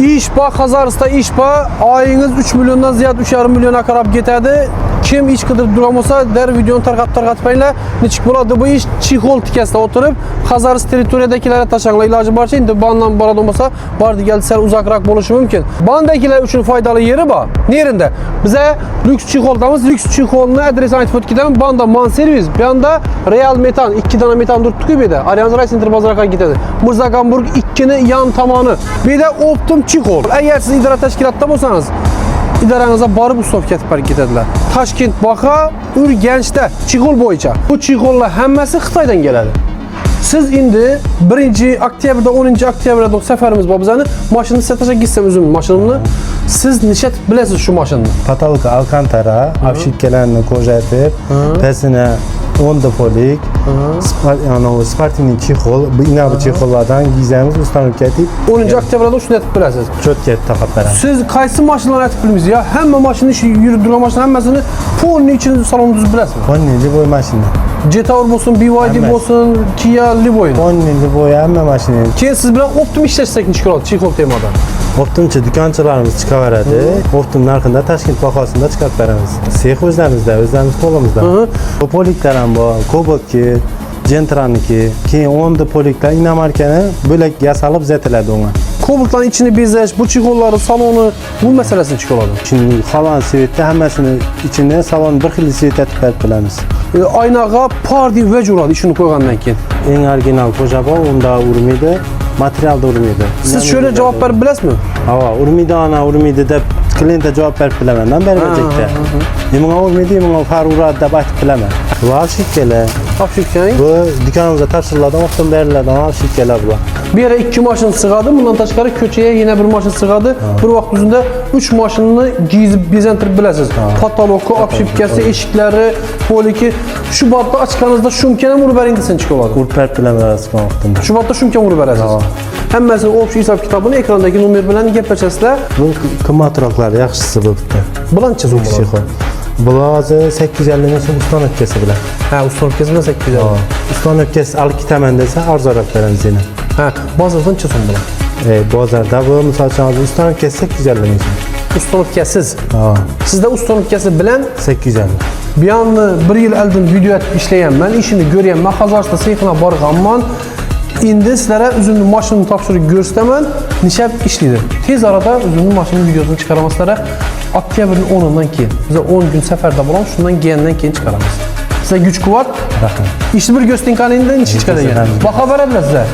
İş bak, Kazarıs'ta iş bak. Ayınız 3 milyondan ziyade 3,5 milyona karab getadi. Kim iş qidib duramasa der videonu tarqatpaylar. Nechik bo'ladi bu ish? Chixol tikasida o'tirib, Kazarıs territoriyadagilarga tashanglar. Iloji boricha endi bandan boradi bo'lsa, bordi keldi sal uzoqroq bo'lishi mumkin. Bandagilar uchun foydali yeri bor. Nerede? Bize lüks chixoldamiz. Lüks chixolni adresini aytib o'tgan. Banda Man Servis, bu yanda Real Metan, 2 dona metan turibdi-ku bu yerda. Allianz Racing bozoriga ketadi. Mirza Gamburg 2'nin yan tomoni. Bu yerda Optum Chixol. Agar siz idora tashkilotida bo'lsangiz, idorangizni borib ustob ketib ketadilar. Toshkent Baqa, Urganchda Chixol bo'yicha. Bu chixollar hammasi Xitoydan keladi. Siz endi 1 oktyabrda 10 oktyabrda safarimiz bor bizani. Mashinani sataşa gitsem o'zim mashinamni. Siz necha bilasiz shu mashinani? Patolka Alcantara, obshitkalarni ko'rsatib, pasini 10 polik, sportniy chixol, bu inabi chixollardan giyzamiz, ustanib ketib 10 oktyabrda shuni aytib bilasiz. Cho'tka taqatlaramiz. Siz qaysi mashinalarni aytib bilmaysiz ya? Hamma mashina ishi yurib turgan mashina hammasini polni ichini salonini tuzib bilasizmi? Ponnili bo'y mashina. Jetour bo'lsin, BYD bo'lsin, Kia Liboy. Ponnili bo'y hamma mashina. Keyin siz bilan Optum ishlashsak necha bo'ladi chixol temadan? Optumchi do'konchilarimiz chiqaveradi. Optum narxida Toshkent bahosida chiqarib beramiz. Sex o'zlarimizda, o'zlarimiz qo'limizda. Poliklar ham bor, Kobotki, Gentraniki, keyin 10 poliklar inomarkani bo'lak yasalib zatiladi unga. Kobotlarning ichini bezash, bu chixollarning saloni bu masalasini chiqaradi. Şimdi havan svetda hammasini ichini salon bir xil svet etib berib bilamiz. Aynaga pardi vej uradi ishini qo'ygandan keyin. Eng original qo'shaba unda urmaydi, materialda urmaydi. Siz şöyle cevap berib bilasizmi? Ha, urmaydi ana urmaydi deb klientga javob berib bilaman. Men bermajekda. Menga urmaydi, menga far uradi deb aytib bilaman. Bu avshitkalar. Avshitkalar. Bu do'konimizga topshiriladigan, Optum beriladigan avshitkalar bular. Bir yere 2 maşın sığadı, bundan tashqari ko'chaga yana bir maşın sığadı. Bir vaqt o'zida 3 maşınni giyizib bezantirib bilasiz. Patologi, obshipkasi, eshiklari, poliki. Shu botda ochganingizda shumkani urib bering desin chiqadi. Urib berib bilaman Optumda. Shu botda shumkan urib berasiz. Hammasini общий hisob kitobini ekrandagi nomer bilan gaplashasizlar. Bu qimmatroqlar yaxshisi bo'libdi. Bilancha zo'r bo'ladi. Bulozi 850 ming so'm uston o'tkasi bilan. Ha, uston o'tkasi bilan 850. Uston o'tkasi olib ketaman desa arzonroq beramiz yana. Ha, bozordan necha so'm bo'ladi? Bozorda bu misol uchun uston o'tkasi 850 ming so'm. Uston o'tkasiz. Ha. Sizda uston o'tkasi bilan 850. Bu yanni 1 yil oldin video atib ishlaganman, ishini ko'rganman, Kazarıs'ta sexina borganman. Endi sizlarga o'zimni mashinani topshirib ko'rsataman, nishab ishlaydi. Tez arada o'zimni mashinaning videosini chiqaramaslar. Oktyabrning 10'undan keyin. Biz 10 gün safarda bo'lamiz, shundan keyin chiqaramiz. Sizga kuch quvvat, Rahmat. ishni bir ko'rsatganingizda necha chiqadi ekan? Baho beradilar sizlar.